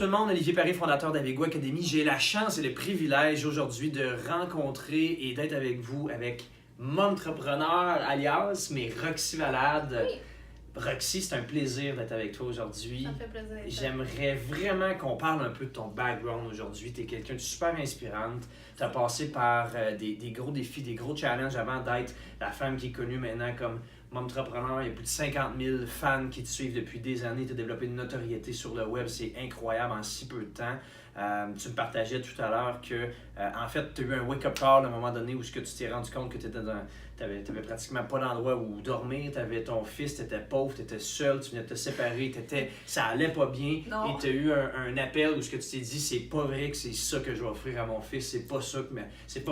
le monde, Olivier Paré, fondateur d'Avego Academy. J'ai la chance et le privilège aujourd'hui de rencontrer et d'être avec vous avec Momtrepreneur alias, mais Roxy Valade. Oui. Roxy, c'est un plaisir d'être avec toi aujourd'hui. Ça me fait plaisir. J'aimerais vraiment qu'on parle un peu de ton background aujourd'hui. Tu es quelqu'un de super inspirante. Tu as passé par des gros défis, des gros challenges avant d'être la femme qui est connue maintenant comme Momtrepreneur. Il y a plus de 50 000 fans qui te suivent depuis des années. Tu as développé une notoriété sur le web. C'est incroyable en si peu de temps. Tu me partageais tout à l'heure que, en fait, tu as eu un wake-up call à un moment donné où tu t'es rendu compte que tu n'avais pratiquement pas d'endroit où dormir. Tu avais ton fils, tu étais pauvre, tu étais seul, tu venais de te séparer, ça allait pas bien. Non. Et tu as eu un appel où ce que tu t'es dit, c'est pas vrai que c'est ça que je vais offrir à mon fils, c'est pas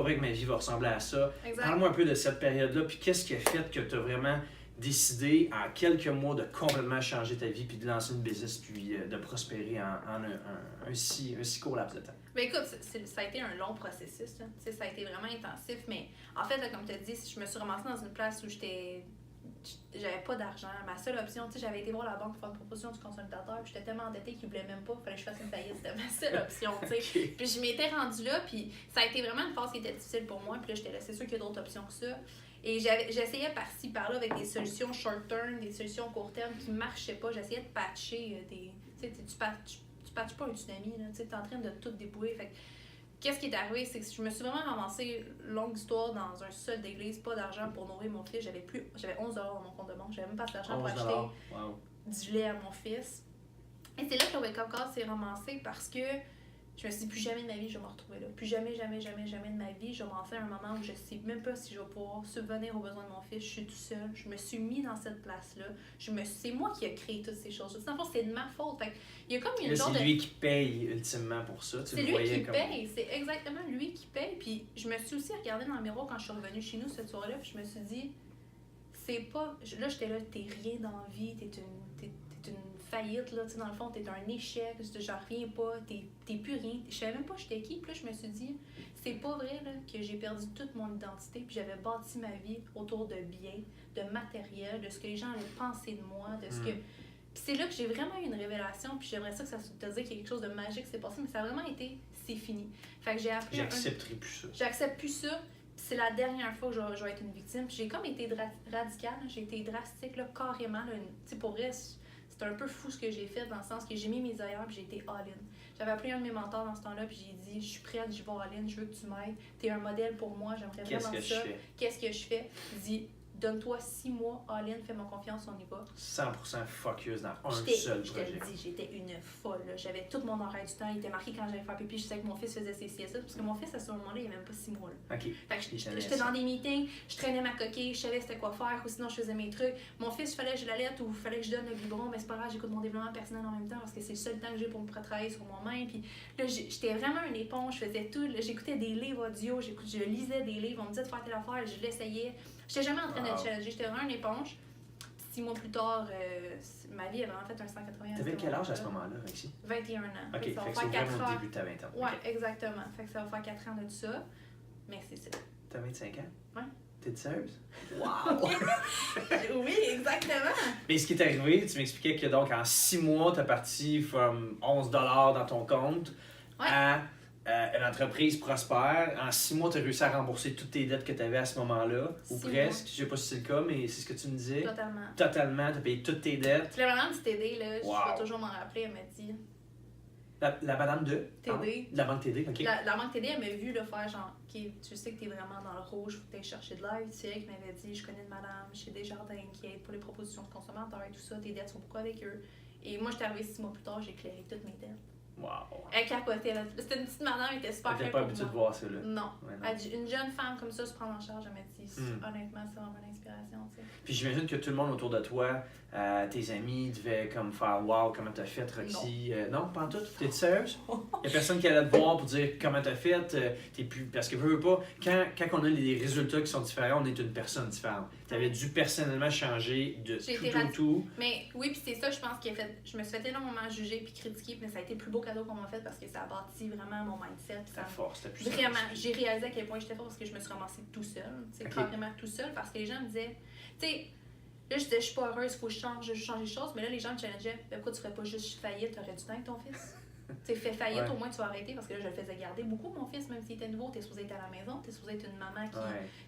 vrai que ma vie va ressembler à ça. Exact. Parle-moi un peu de cette période-là, puis qu'est-ce qui a fait que tu as vraiment décidé en quelques mois de complètement changer ta vie, puis de lancer une business, puis de prospérer en un si court laps de temps? Ben écoute, ça a été un long processus. Là. Ça a été vraiment intensif, mais en fait, là, comme tu as dit, je me suis ramassée dans une place où j'avais pas d'argent. Ma seule option, j'avais été voir la banque pour faire une proposition du consolidateur, puis j'étais tellement endettée qu'ils voulaient même pas, il fallait que je fasse une faillite, c'était ma seule option. Okay. Puis je m'étais rendue là, puis ça a été vraiment une phase qui était difficile pour moi, puis là, j'étais là, c'est sûr qu'il y a d'autres options que ça. Et j'essayais par-ci, par-là avec des solutions short-term, des solutions court-terme qui marchaient pas. J'essayais de patcher tu patches pas un tsunami, tu es en train de tout débouler. Fait que, qu'est-ce qui est arrivé, c'est que je me suis vraiment ramassée, longue histoire, dans un sol d'église, pas d'argent pour nourrir mon fils. J'avais 11 $ dans mon compte de banque, j'avais même pas assez d'argent pour acheter du lait à mon fils. Et c'est là que le wake-up call s'est ramassé parce que je me suis dit, plus jamais de ma vie, je vais me retrouver là. Plus jamais de ma vie, je vais m'en faire un moment où je sais même pas si je vais pouvoir subvenir aux besoins de mon fils. Je suis tout seul. Je me suis mis dans cette place-là. C'est moi qui ai créé toutes ces choses. Dans le fond, c'est de ma faute. Fait il y a comme une genre c'est lui qui paye ultimement pour ça. C'est lui qui paye. C'est exactement lui qui paye. Puis je me suis aussi regardée dans le miroir quand je suis revenue chez nous cette soirée-là. Puis je me suis dit, c'est pas... Là, j'étais là, t'es rien dans la vie. T'es une faillite, là, dans le fond, t'es un échec, j'en reviens pas, t'es plus rien. Je savais même pas j'étais qui, puis là, je me suis dit, c'est pas vrai là, que j'ai perdu toute mon identité, puis j'avais bâti ma vie autour de biens, de matériel, de ce que les gens allaient penser de moi, de ce que... Puis c'est là que j'ai vraiment eu une révélation, puis j'aimerais ça que ça te dise qu'il y a quelque chose de magique qui s'est passé, mais ça a vraiment été, c'est fini. Fait que j'ai appris... J'accepterai plus ça. J'accepte plus ça. C'est la dernière fois que je vais être une victime. Puis j'ai comme été radicale, j'ai été drastique, là, carrément. Pour vrai, c'est un peu fou ce que j'ai fait dans le sens que j'ai mis mes ailleurs puis j'ai été all-in. J'avais appelé un de mes mentors dans ce temps-là puis j'ai dit, je suis prête, je vais all-in, je veux que tu m'aides. T'es un modèle pour moi, j'aimerais vraiment ça. Qu'est-ce que je fais? Il dit, donne-toi 6 mois all-in, fais-moi confiance, on y va. 100% focus dans un seul projet. Je te dis, j'étais une folle. Là. J'avais tout mon horaire du temps. Il était marqué quand j'allais faire pipi. Je sais que mon fils faisait ses siestes. Parce que mon fils, à ce moment-là, il n'avait même pas 6 mois. Là. Okay. Fait que j'étais dans des meetings, je traînais ma coquille, je savais c'était quoi faire, ou sinon je faisais mes trucs. Mon fils, il fallait que je l'allais ou il fallait que je donne le biberon, mais c'est pas grave, j'écoute mon développement personnel en même temps parce que c'est le seul temps que j'ai pour me travailler sur moi-même. Puis là, j'étais vraiment une éponge, je faisais tout. Là, j'écoutais des livres audio, je lisais des livres, on me disait de faire telle affaire, je l'essayais. J'étais jamais en train de challenger, j'étais vraiment une éponge. 6 mois plus tard, ma vie a vraiment fait un 180. T'avais quel âge à ce moment-là, Roxy? 21 ans. Ok, fait que c'est vraiment au début de ta 20 ans. Ouais, exactement. Fait que ça va faire 4 ans de tout ça. Mais c'est ça. T'as 25 ans? Ouais. T'es sérieuse? Wow! Oui, exactement. Mais ce qui est arrivé, tu m'expliquais que donc en 6 mois, t'as parti from 11 $ dans ton compte à une entreprise prospère. En 6 mois, tu as réussi à rembourser toutes tes dettes que tu avais à ce moment-là, ou presque. Je sais pas si c'est le cas, mais c'est ce que tu me disais. Totalement. Totalement, tu as payé toutes tes dettes. Puis la madame du TD, là, je vais toujours m'en rappeler, elle m'a dit... La madame de? TD. La banque TD, OK. La banque TD, elle m'a vu là, faire genre, OK, tu sais que tu es vraiment dans le rouge, faut que tu ailles chercher de l'aide. C'est elle qui m'avait dit, je connais une madame chez Desjardins qui aide pour les propositions de consommateurs et tout ça, tes dettes sont beaucoup avec eux. Et moi, je suis arrivée 6 mois plus tard, j'ai éclairé toutes mes dettes. Wow. Elle capotait. C'était une petite madame, elle était super Elle n'était pas habituée de voir ça, là. Non. Elle dit, une jeune femme comme ça se prendre en charge, elle m'a dit, honnêtement, c'est vraiment une inspiration. T'sais. Puis j'imagine que tout le monde autour de toi, tes amis, devaient comme faire wow, comment t'as fait, Roxy. Non, pas en tout. T'es sérieuse? Il y a personne qui allait te voir pour dire comment t'as fait. T'es plus... Parce que veux pas, quand on a les résultats qui sont différents, on est une personne différente. T'avais dû personnellement changer de tout. Mais oui, puis c'est ça, je pense, qui a fait. Je me suis fait énormément juger puis critiquer, mais ça a été le plus beau cadeau qu'on m'a fait parce que ça a bâti vraiment mon mindset. Ta force, c'était plus vraiment, j'ai réalisé à quel point j'étais forte parce que je me suis ramassée tout seul. C'est carrément tout seul parce que les gens me disaient, tu sais, là je disais, je suis pas heureuse, il faut que je change les choses, mais là les gens me challengeaient, pourquoi tu ferais pas juste faillite, t'aurais du temps avec ton fils? Tu fais faillite, Ouais. au moins tu vas arrêter parce que là, je le faisais garder beaucoup, mon fils, même s'il était nouveau. T'es supposé être à la maison, t'es supposé être une maman qui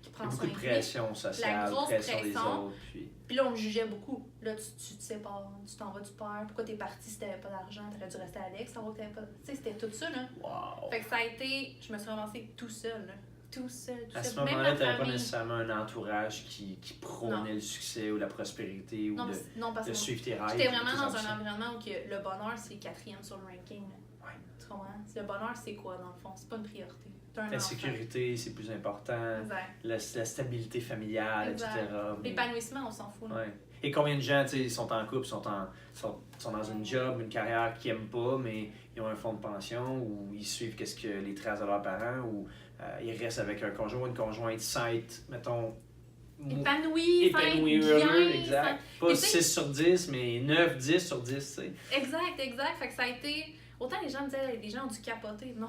Il y prend a beaucoup soin de de lui. pression sociale, grosse pression des pression. autres. Puis là, on me jugeait beaucoup. Là, tu te sépares, tu t'en vas, tu perds. Pourquoi t'es parti si t'avais pas d'argent? T'aurais dû rester avec, savoir que t'avais pas. Tu sais, c'était tout ça, là. Wow. Fait que ça a été. Je me suis ramassée tout seul, là. Tout seul, tout À seul. ce Même moment-là, ma tu n'avais pas famille. nécessairement un entourage qui prônait Non. le succès ou la prospérité ou Non, de parce que suivre tes rêves. j'étais ou vraiment tes dans ambitions. un environnement où que le bonheur, c'est 4e sur le ranking. Là. Ouais. Tu comprends? Le bonheur, c'est quoi, dans le fond? C'est pas une priorité. T'as un La enfant. sécurité, c'est plus important. Exact. La stabilité familiale, Exact. etc. Mais- L'épanouissement, on s'en fout. Là. Ouais. Et combien de gens, tu sais, sont en couple, sont dans une job, une carrière qu'ils n'aiment pas, mais ils ont un fonds de pension ou ils suivent qu'est-ce que les traces de leurs parents ou ils restent avec un conjoint ou une conjointe sans être, mettons, Épanoui, sans être épanoui, bien, heureux, exact. sans- Pas Et tu sais- 6 sur 10, mais 9, 10 sur 10, tu sais. Exact. Fait que ça a été. Autant les gens me disaient, les gens ont dû capoter. Non,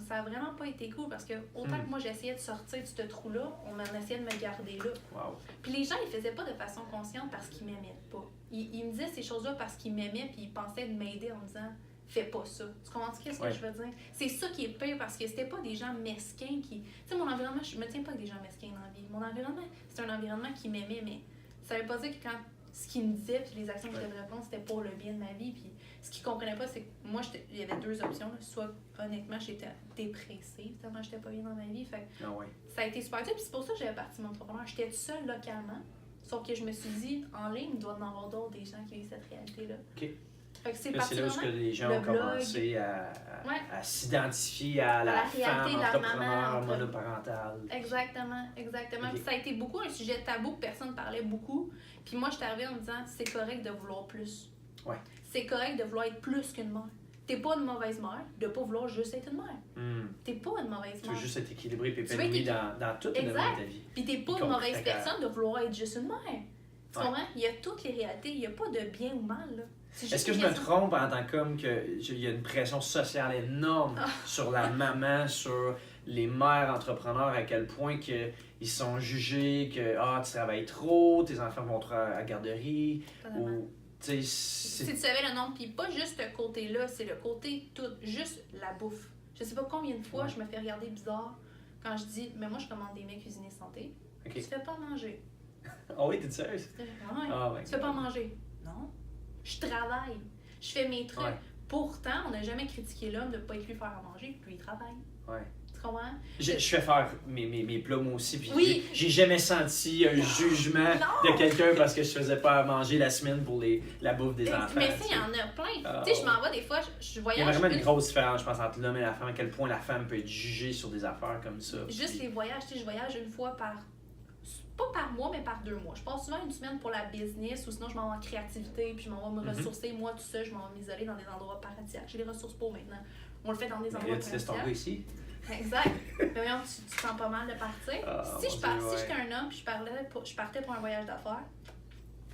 ça a vraiment pas été cool parce que autant que moi j'essayais de sortir de ce trou-là, on en essayait de me garder là. Wow. Puis les gens, ils faisaient pas de façon consciente parce qu'ils m'aimaient pas. Ils me disaient ces choses-là parce qu'ils m'aimaient puis ils pensaient de m'aider en me disant fais pas ça. Tu comprends ce que Ouais. je veux dire? C'est ça qui est pire parce que c'était pas des gens mesquins qui. Tu sais, mon environnement, je me tiens pas avec des gens mesquins dans la vie. Mon environnement, c'est un environnement qui m'aimait, mais ça veut pas dire que quand ce qu'ils me disaient puis les actions que je devais prendre, c'était pour le bien de ma vie. Puis ce qu'ils comprenaient pas, c'est que moi, il y avait 2 options. Là. Soit, honnêtement, j'étais dépressée, tellement j'étais pas bien dans ma vie. Fait que Ah ouais. ça a été super dur. Puis c'est pour ça que j'avais parti mon entrepreneur. J'étais toute seule localement. Sauf que je me suis dit, en ligne, il doit y en avoir d'autres, des gens qui vivent cette réalité-là. OK. Fait que c'est Là, parti c'est là où vraiment. les gens le ont blog. commencé Ouais. à s'identifier à la réalité femme de la entrepreneur maman, monoparentale. Exactement. Ok. Puis ça a été beaucoup un sujet tabou que personne parlait beaucoup. Puis moi, je suis arrivée en me disant, c'est correct de vouloir plus. Ouais. C'est correct de vouloir être plus qu'une mère. T'es pas une mauvaise mère de pas vouloir juste être une mère. T'es pas une mauvaise Tu veux mère. juste être équilibré et veux être épanoui dans toute une Exact. de ta vie. Puis t'es pas Y une compris mauvaise ta carrière. personne de vouloir être juste une mère. Tu Ouais. comprends? Il y a toutes les réalités. Il n'y a pas de bien ou mal. Là. C'est juste Est-ce que une je me question- trompe en tant qu'homme qu'il y a une pression sociale énorme Ah. sur la maman, sur les mères entrepreneurs, à quel point que ils sont jugés que tu travailles trop, tes enfants vont trop à la garderie, Totalement. ou tu sais, Si c'est... tu savais le nombre, puis pas juste ce côté-là, c'est le côté tout, juste la bouffe. Je sais pas combien de fois Ouais. je me fais regarder bizarre quand je dis, mais moi je commande des mets cuisinés santé. Ok. Tu fais pas manger. Ah oui, t'es sérieuse? Ouais. Ah ouais. Tu fais pas manger. Non. Je travaille. Je fais mes trucs. Ouais. Pourtant, on n'a jamais critiqué l'homme de ne pas être lui faire à manger, puis lui il travaille. Ouais. Tu comprends? Je fais faire mes plats moi aussi, puis Oui. j'ai jamais senti un jugement Non. de quelqu'un parce que je faisais pas à manger la semaine pour la bouffe des enfants. Mais ça, tu il sais. y en a plein. Ah, Tu sais, je m'en vais des fois, je Il y a voyage. vraiment une grosse différence, je pense, entre l'homme et la femme, à quel point la femme peut être jugée sur des affaires comme ça. Juste Puis- les voyages, tu sais, je voyage une fois pas par mois, mais par 2 mois. Je passe souvent une semaine pour la business ou sinon je m'en vais en créativité puis je m'en vais me Mhm. ressourcer. Moi, tout seul, je m'en vais m'isoler dans des endroits paradisiaques. J'ai les ressources pour maintenant. On le fait dans des Mais endroits là, tu laisses tomber paradisiaques. ici. Exact. Mais voyons, tu te sens pas mal de partir. Ah, si mon je Dieu, si ouais. j'étais un homme puis je partais pour un voyage d'affaires,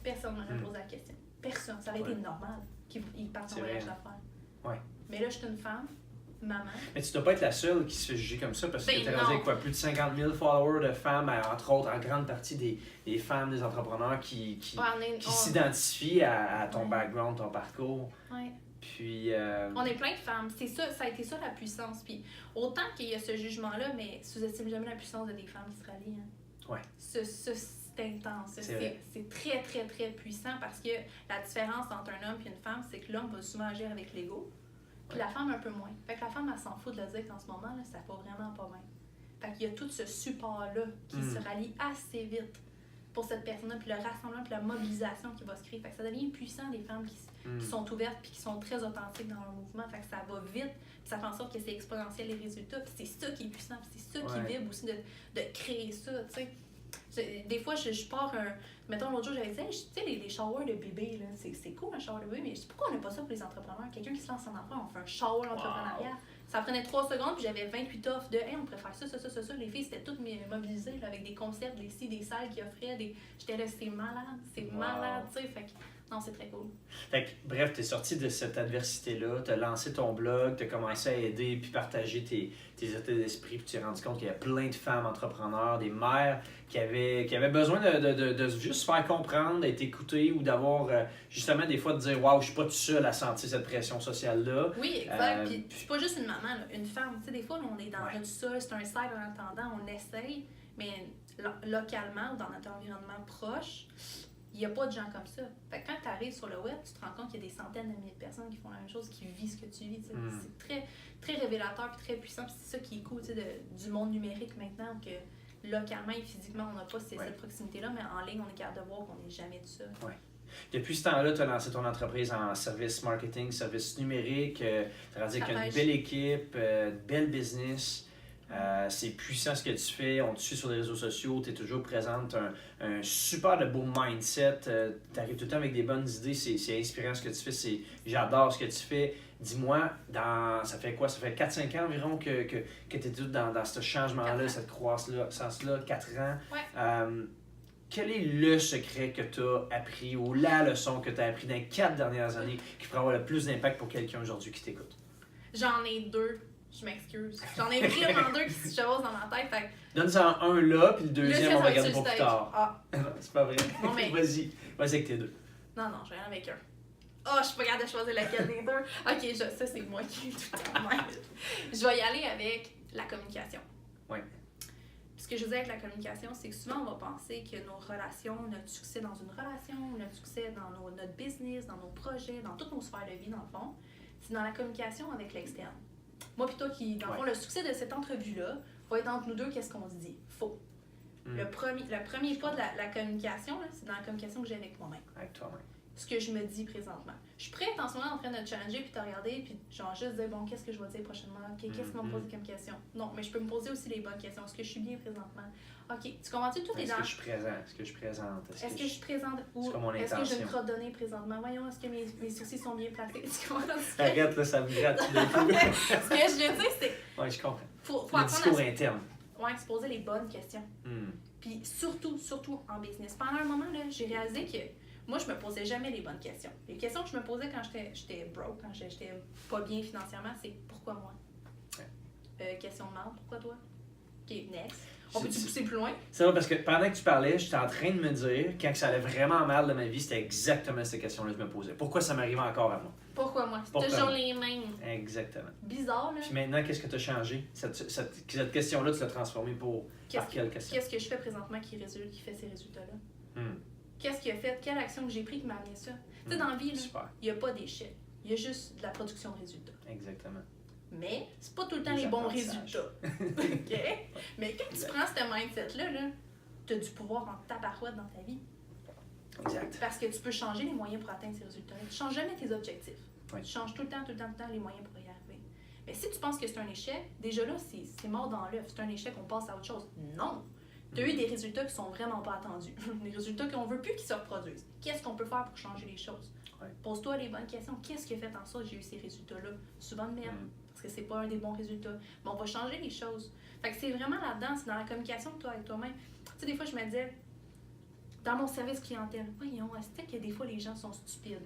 personne ne m'aurait Hmm. posé la question. Personne. Ça aurait été Ouais. normal qu'ils partent en C'est voyage vrai. d'affaires. Ouais. Mais là, je suis une femme, maman. Mais tu dois pas être la seule qui se fait juger comme ça parce que Ben tu as non. rendu avec quoi, plus de 50 000 followers de femmes, entre autres, en grande partie des femmes, des entrepreneurs qui Ouais, qui s'identifient à ton Ouais. background, ton parcours. Ouais. Puis. On est plein de femmes. C'est ça, ça a été ça la puissance. Puis autant qu'il y a ce jugement-là, mais sous-estime jamais la puissance de des femmes qui se rallient. Hein. Ouais. C'est intense. C'est vrai. C'est très, très, très puissant parce que la différence entre un homme et une femme, c'est que l'homme va souvent agir avec l'ego, puis Ouais. la femme un peu moins. Fait que la femme, elle s'en fout de le dire qu'en ce moment, là, ça va vraiment pas bien. Fait qu'il y a tout ce support-là qui Mm. se rallie assez vite pour cette personne-là, puis le rassemblement, puis la mobilisation qui va se créer. Fait que ça devient puissant, des femmes Hmm. qui sont ouvertes puis qui sont très authentiques dans leur mouvement. Fait que ça va vite, puis ça fait en sorte que c'est exponentiel les résultats. Puis c'est ça qui est puissant, puis c'est ça qui Ouais. vibre aussi de créer ça, tu sais. Des fois, je pars un... Mettons, l'autre jour, j'avais dit, hey, tu sais, les showers de bébé, là, c'est cool un shower de bébé, mais je sais pourquoi on n'a pas ça pour les entrepreneurs. Quelqu'un qui se lance en emploi, on fait un shower entrepreneurial. Ça prenait 3 secondes, puis j'avais 28 offres de, hey, on pourrait faire ça. Les filles, c'était toutes mobilisées là, avec des concepts, des ci, des salles qui offraient. J'étais là, c'est malade, Wow. malade, tu sais. Fait que Non, c'est très cool. Fait que, bref, tu es sorti de cette adversité-là, tu as lancé ton blog, tu as commencé à aider puis partager tes états d'esprit, puis tu t'es rendu compte qu'il y a plein de femmes entrepreneurs, des mères qui avaient besoin de juste se faire comprendre, d'être écoutées ou d'avoir justement des fois de dire waouh, je suis pas tout seul à sentir cette pression sociale-là. Oui, exact. Puis je suis pas juste une maman, là, une femme. Tu sais, des fois, là, on est dans Ouais. notre sol, c'est un side en attendant, on essaye, mais localement ou dans notre environnement proche, il n'y a pas de gens comme ça. Fait que quand tu arrives sur le web, tu te rends compte qu'il y a des centaines de milliers de personnes qui font la même chose, qui vivent ce que tu vis. C'est très, très révélateur et très puissant. Puis c'est ça qui est cool du monde numérique maintenant, que localement et physiquement, on n'a pas cette proximité-là, mais en ligne, on est capable de voir qu'on n'est jamais tout seul. Ouais. Depuis ce temps-là, tu as lancé ton entreprise en service marketing, service numérique. Tu as rendu avec une belle équipe, belle business. C'est puissant ce que tu fais. On te suit sur les réseaux sociaux. Tu es toujours présente. Un super de beau mindset. Tu arrives tout le temps avec des bonnes idées. C'est inspirant ce que tu fais. J'adore ce que tu fais. Dis-moi, ça fait quoi? Ça fait 4-5 ans environ que tu es tout dans ce changement-là, cette croissance-là, 4 ans. Ouais. Quel est le secret que tu as appris ou la leçon que tu as appris dans les 4 dernières années qui pourrait avoir le plus d'impact pour quelqu'un aujourd'hui qui t'écoute? J'en ai 2. Je m'excuse. J'en ai vraiment 2 qui se chevauchent dans ma tête. Fait... Donne-en un là, puis le deuxième, on va regarder pour plus tard. Ah. C'est pas vrai. Non, mais... Vas-y avec tes 2. Non, je vais aller avec un. Oh, je suis pas capable de choisir laquelle des 2. Ok, ça c'est moi qui est tout le temps même. Je vais y aller avec la communication. Oui. Ce que je veux dire avec la communication, c'est que souvent on va penser que nos relations, notre succès dans une relation, notre succès dans notre business, dans nos projets, dans toutes nos sphères de vie, dans le fond, c'est dans la communication avec l'externe. Moi, puis toi, dans le fond, le succès de cette entrevue-là va être entre nous deux, qu'est-ce qu'on se dit? Faux. Le premier pas de la communication, là, c'est dans la communication que j'ai avec moi-même. Avec toi-même. Ce que je me dis présentement. Je suis prête en ce moment en train de te challenger puis te regarder puis genre juste dire bon, qu'est-ce que je vais dire prochainement? Ok, qu'est-ce qu'on va me poser comme question? Non, mais je peux me poser aussi les bonnes questions. Est-ce que je suis bien présentement? Ok, tu comprends-tu tout est dans... Est-ce que je suis présent? Est-ce que je suis présente? Est-ce que je suis présente? Ou est-ce que j'ai une crotte de nez présentement? Voyons, est-ce que mes sourcils sont bien placés? Tu comprends? Arrête là, ça me gratte tout d'un coup. Ce que je veux dire, c'est... Oui, je comprends. Faut le discours interne. Ouais, se poser les bonnes questions. Puis surtout en business. Pendant un moment, là, j'ai réalisé que moi, je me posais jamais les bonnes questions. Les questions que je me posais quand j'étais broke, quand j'étais pas bien financièrement, c'est pourquoi moi? Question de merde, pourquoi toi? Ok, next. On peut-tu pousser plus loin? C'est vrai parce que pendant que tu parlais, j'étais en train de me dire, quand ça allait vraiment mal dans ma vie, c'était exactement cette question-là que je me posais. Pourquoi ça m'arrive encore à moi? Pourquoi moi? C'est toujours les mêmes. Exactement. Bizarre, là. Puis maintenant, qu'est-ce que tu as changé? Cette question-là, tu l'as transformée par quelle question? Qu'est-ce que je fais présentement qui fait ces résultats-là? Qu'est-ce qui a fait? Quelle action que j'ai prise qui m'a amené ça? Tu sais, dans la vie, il n'y a pas d'échec. Il y a juste de la production de résultats. Exactement. Mais c'est pas tout le temps les bons résultats. OK? Mais quand tu prends ce mindset-là, tu as du pouvoir en tabarouette dans ta vie. Exact. Parce que tu peux changer les moyens pour atteindre ces résultats-là. Tu ne changes jamais tes objectifs. Oui. Tu changes tout le temps les moyens pour y arriver. Mais si tu penses que c'est un échec, déjà là, c'est mort dans l'œuf. C'est un échec, on passe à autre chose. Non! Tu as eu des résultats qui sont vraiment pas attendus. Des résultats qu'on veut plus qu'ils se reproduisent. Qu'est-ce qu'on peut faire pour changer les choses? Ouais. Pose-toi les bonnes questions. Qu'est-ce qui a fait en sorte que j'ai eu ces résultats-là? Souvent de merde. Parce que c'est pas un des bons résultats. Mais on va changer les choses. Fait que c'est vraiment là-dedans, c'est dans la communication de toi avec toi-même. Tu sais, des fois, je me disais, dans mon service clientèle, voyons, est-ce que des fois les gens sont stupides?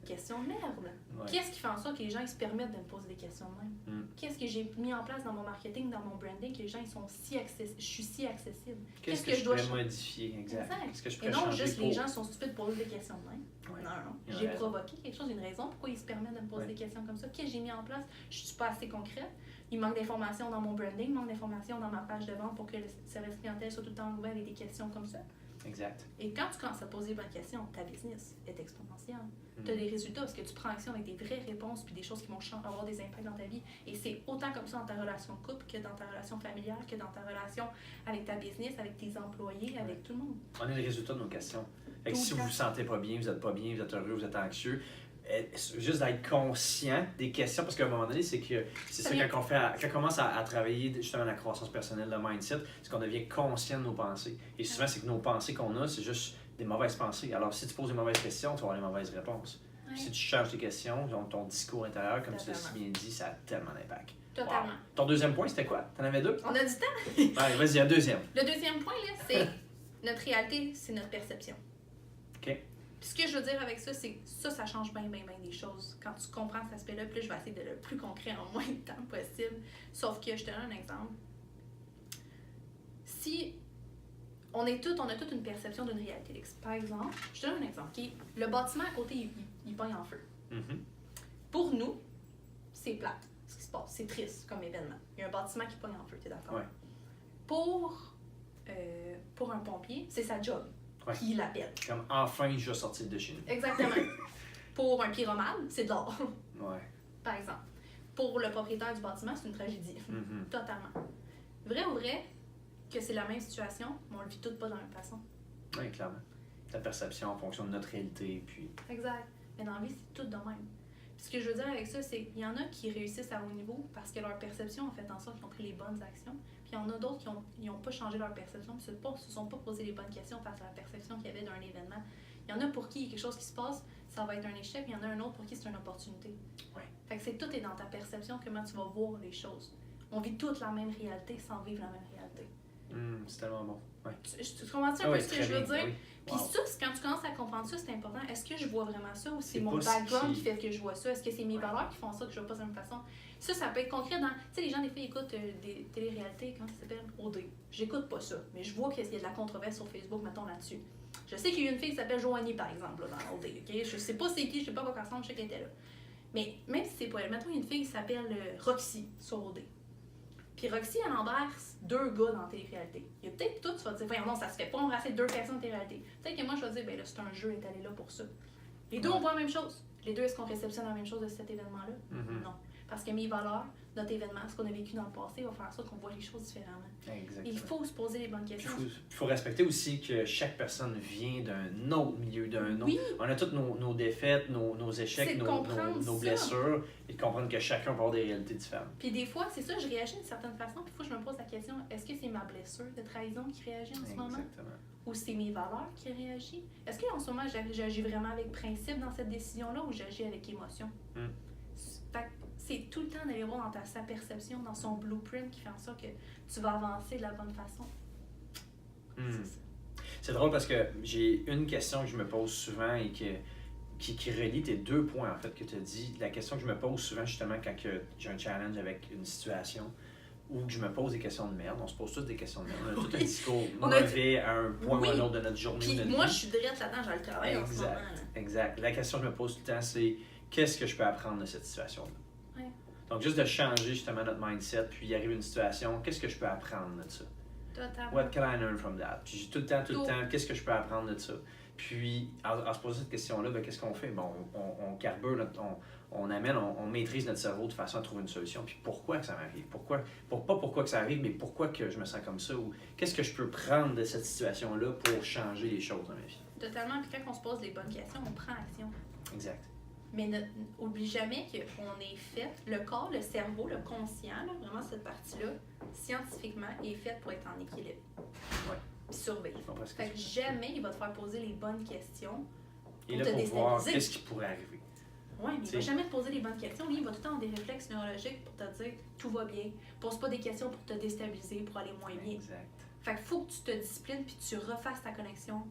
Question de merde. Ouais. Qu'est-ce qui fait en sorte que les gens ils se permettent de me poser des questions de même? Qu'est-ce que j'ai mis en place dans mon marketing, dans mon branding, que les gens ils sont je suis si accessible? Qu'est-ce que je pourrais modifier? Exact. Qu'est-ce que je pourrais Et non changer juste pour... les gens sont stupides pour poser des questions de même. Ouais. Non. J'ai provoqué quelque chose, une raison pourquoi ils se permettent de me poser des questions comme ça. Qu'est-ce que j'ai mis en place? Je suis pas assez concrète. Il manque d'informations dans mon branding, il manque d'informations dans ma page de vente pour que le service clientèle soit tout le temps ouvert avec des questions comme ça. Exact. Et quand tu commences à poser des bonnes questions, ta business est exponentielle. Tu as des résultats parce que tu prends action avec des vraies réponses puis des choses qui vont avoir des impacts dans ta vie. Et c'est autant comme ça dans ta relation de couple que dans ta relation familiale, que dans ta relation avec ta business, avec tes employés, avec tout le monde. On est le résultat de nos questions. Fait que si vous vous sentez pas bien, vous êtes pas bien, vous êtes heureux, vous êtes anxieux, juste d'être conscient des questions, parce qu'à un moment donné, c'est ça quand on commence à travailler justement la croissance personnelle, le mindset, c'est qu'on devient conscient de nos pensées. Et souvent, c'est que nos pensées qu'on a, c'est juste des mauvaises pensées. Alors, si tu poses des mauvaises questions, tu vas avoir les mauvaises réponses. Ouais. Si tu changes tes questions, ton discours intérieur, comme tu l'as si bien dit, ça a tellement d'impact. Totalement. Wow. Ton deuxième point, c'était quoi? T'en avais 2? On a du temps? Allez, vas-y, un deuxième. Le deuxième point, là, c'est notre réalité, c'est notre perception. OK. Puis ce que je veux dire avec ça, c'est que ça change bien des choses. Quand tu comprends cet aspect-là, puis là, je vais essayer d'être le plus concret en moins de temps possible. Sauf que je te donne un exemple. Si on a toute une perception d'une réalité. Par exemple, je te donne un exemple. Le bâtiment à côté, il pogne en feu. Mm-hmm. Pour nous, c'est plate, ce qui se passe. C'est triste comme événement. Il y a un bâtiment qui pogne en feu, t'es d'accord? Ouais. Pour un pompier, c'est sa job. Ouais. Qui l'appelle. Comme enfin, je vais sortir de chez nous. Exactement. Pour un pyromane, c'est de l'or. Ouais. Par exemple. Pour le propriétaire du bâtiment, c'est une tragédie. Mm-hmm. Totalement. Vrai ou vrai que c'est la même situation, mais on le vit toutes pas de la même façon. Oui, clairement. Ta perception en fonction de notre réalité, puis... Exact. Mais dans la vie, c'est tout de même. Puis ce que je veux dire avec ça, c'est qu'il y en a qui réussissent à haut niveau parce que leur perception a fait en sorte qu'ils ont pris les bonnes actions. Puis il y en a d'autres qui n'ont pas changé leur perception, puis se sont pas posé les bonnes questions face à la perception qu'il y avait d'un événement. Il y en a pour qui quelque chose qui se passe, ça va être un échec, puis il y en a un autre pour qui c'est une opportunité. Ouais. Fait que tout est dans ta perception, comment tu vas voir les choses. On vit toute la même réalité sans vivre la même réalité. C'est tellement bon. Ouais. Tu comprends-tu un peu ce que je veux dire? Oui. Puis Wow. ça, quand tu commences à comprendre ça, c'est important. Est-ce que je vois vraiment ça ou c'est C'est mon pas background si- qui fait que je vois ça? Est-ce que c'est mes valeurs qui font ça que je vois pas de la même façon? Ça peut être concret dans... Tu sais, les gens, des fois, ils écoutent des télé-réalités, comment ça s'appelle? OD. J'écoute pas ça, mais je vois qu'il y a de la controverse sur Facebook, mettons, là-dessus. Je sais qu'il y a une fille qui s'appelle Joanie, par exemple, là, dans OD, OK? Je sais pas c'est qui, je sais pas quoi ressemble, je sais qu'elle était là. Mais même si c'est pas elle, mettons, il y a une fille qui s'appelle Roxy sur OD. Puis Roxy, elle embrasse 2 gars dans la télé-réalité. Il y a peut-être tout, tu vas te dire, voyons, non, ça se fait pas embrasser 2 personnes en télé-réalité. Peut-être que moi, je vais dire, ben là, c'est un jeu, elle est allée là pour ça. Les deux, on voit la même chose. Les deux, est-ce qu'on réceptionne la même chose de cet événement-là? Mm-hmm. Non. Parce que mes valeurs, notre événement, ce qu'on a vécu dans le passé, va faire en sorte qu'on voit les choses différemment. Exactement. Il faut se poser les bonnes questions. Il faut respecter aussi que chaque personne vient d'un autre milieu, d'un autre. Oui. On a toutes nos défaites, nos échecs, C'est de nos comprendre ça. blessures, et de comprendre que chacun va avoir des réalités différentes. Puis des fois, c'est ça, je réagis d'une certaine façon, puis il faut que je me pose la question, est-ce que c'est ma blessure de trahison qui réagit en ce moment? Exactement. Ou c'est mes valeurs qui réagissent? Est-ce qu'en ce moment, j'agis vraiment avec principe dans cette décision-là ou j'agis avec émotion? Fait que c'est tout le temps d'aller voir dans sa perception, dans son blueprint qui fait en sorte que tu vas avancer de la bonne façon. C'est ça. C'est drôle parce que j'ai une question que je me pose souvent et qui relie tes 2 points en fait que tu as dit. La question que je me pose souvent justement quand j'ai un challenge avec une situation ou que je me pose des questions de merde. On se pose tous des questions de merde. On a tout un discours mauvais à un point ou à un autre de notre journée. Puis de notre moi, vie. je suis direct là-dedans, j'ai le travail en ce moment. Exact. La question que je me pose tout le temps, c'est qu'est-ce que je peux apprendre de cette situation-là? Ouais. Donc, juste de changer justement notre mindset, puis il arrive une situation, qu'est-ce que je peux apprendre de ça? Totalement. What can I learn from that? Puis tout le temps, qu'est-ce que je peux apprendre de ça? Puis, en se posant cette question-là, ben, qu'est-ce qu'on fait? Bon, on carbure, on maîtrise notre cerveau de façon à trouver une solution. Puis pourquoi que ça m'arrive? Pas pourquoi que ça arrive, mais pourquoi que je me sens comme ça? Ou qu'est-ce que je peux prendre de cette situation-là pour changer les choses dans ma vie? Totalement. Puis quand on se pose les bonnes questions, on prend action. Exact. Mais n'oublie jamais qu'on est fait, le corps, le cerveau, le conscient, là, vraiment cette partie-là, scientifiquement, est fait pour être en équilibre. Ouais. Puis survivre. Je comprends ce que Fait que tu dis. jamais il va te faire poser les bonnes questions Et pour là, te pour voir déstabiliser. qu'est-ce qui pourrait arriver. Oui, mais il va T'sais. jamais te poser les bonnes questions. Lui, il va tout le temps avoir des réflexes neurologiques pour te dire tout va bien. Pose pas des questions pour te déstabiliser, pour aller moins bien. Exact. Fait qu'il faut que tu te disciplines puis tu refasses ta connexion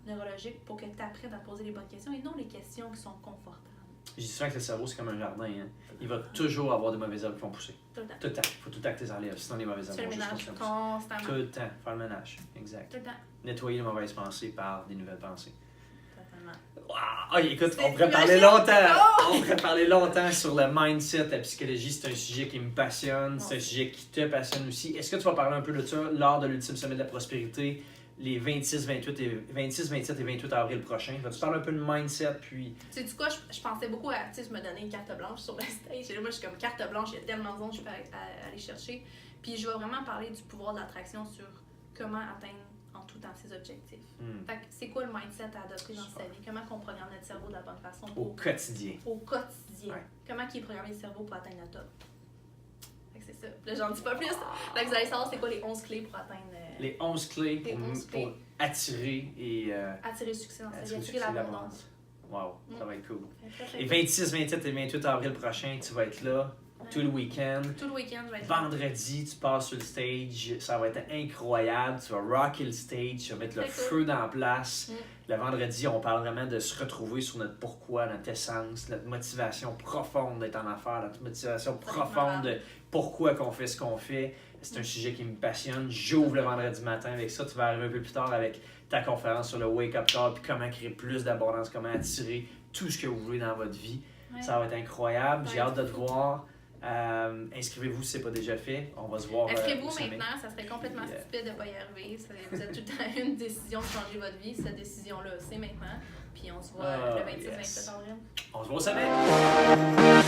neurologique pour que tu apprennes à poser les bonnes questions et non les questions qui sont confortables. Je dis souvent que le cerveau, c'est comme un jardin. Hein. Il va toujours avoir des mauvaises herbes qui vont pousser. Tout le temps. Tout le temps. Il faut tout le temps que tu les enlèves. Sinon, les mauvaises Tu herbes fais le vont juste ménage continuer à pousser. constamment. Tout le temps. Faire le ménage. Exact. Tout le temps. Nettoyer les mauvaises pensées par des nouvelles pensées. Totalement. Wow! Écoute, C'est on pourrait parler longtemps. On pourrait parler longtemps sur le mindset, la psychologie. C'est un sujet qui me passionne. C'est un sujet qui te passionne aussi. Est-ce que tu vas parler un peu de ça lors de l'Ultime Sommet de la Prospérité, les 26, 27 et 28 avril prochains? Vas-tu parler un peu de mindset, puis... Tu sais quoi, je pensais beaucoup à, tu sais, me donner une carte blanche sur le stage. Et là, moi, je suis comme carte blanche, il y a tellement de zones que je peux aller chercher. Puis je vais vraiment parler du pouvoir de l'attraction sur comment atteindre en tout temps ses objectifs. Fait que c'est quoi le mindset à adopter dans sa vie? Comment qu'on programme notre cerveau de la bonne façon Au quotidien. au quotidien. Ouais. Comment il est programmé le cerveau pour atteindre le top? Fait que c'est ça. Là, j'en dis pas plus. Là, vous allez savoir c'est quoi les 11 clés pour atteindre... Les 11 clés Les 11 clés. pour attirer et attirer le succès dans sa vie, attirer le attirer succès et l'abondance. Wow, ça va être cool. Très, très Et cool. 26, 27 et 28 avril prochain, tu vas être là. tout le week-end. Tout le week-end, je vais être là. Vendredi, tu passes sur le stage, ça va être incroyable. Tu vas rocker le stage, tu vas mettre le C'est feu dans la place. Mm. Le vendredi, on parle vraiment de se retrouver sur notre pourquoi, notre essence, notre motivation profonde d'être en affaires, notre motivation profonde de pourquoi qu'on fait ce qu'on fait. C'est un sujet qui me passionne. J'ouvre le vendredi matin avec ça. Tu vas arriver un peu plus tard avec ta conférence sur le Wake Up Call, puis comment créer plus d'abondance, comment attirer tout ce que vous voulez dans votre vie. Ouais. Ça va être incroyable. J'ai Ouais, hâte de te voir. Inscrivez-vous si ce n'est pas déjà fait. On va se voir. Inscrivez-vous au sommet. maintenant, ça serait complètement Puis, stupide de ne pas y arriver. Vous êtes tout le temps une décision de changer votre vie. Cette décision-là, c'est maintenant. Puis on se voit le 26-27 avril. On se voit au sommet.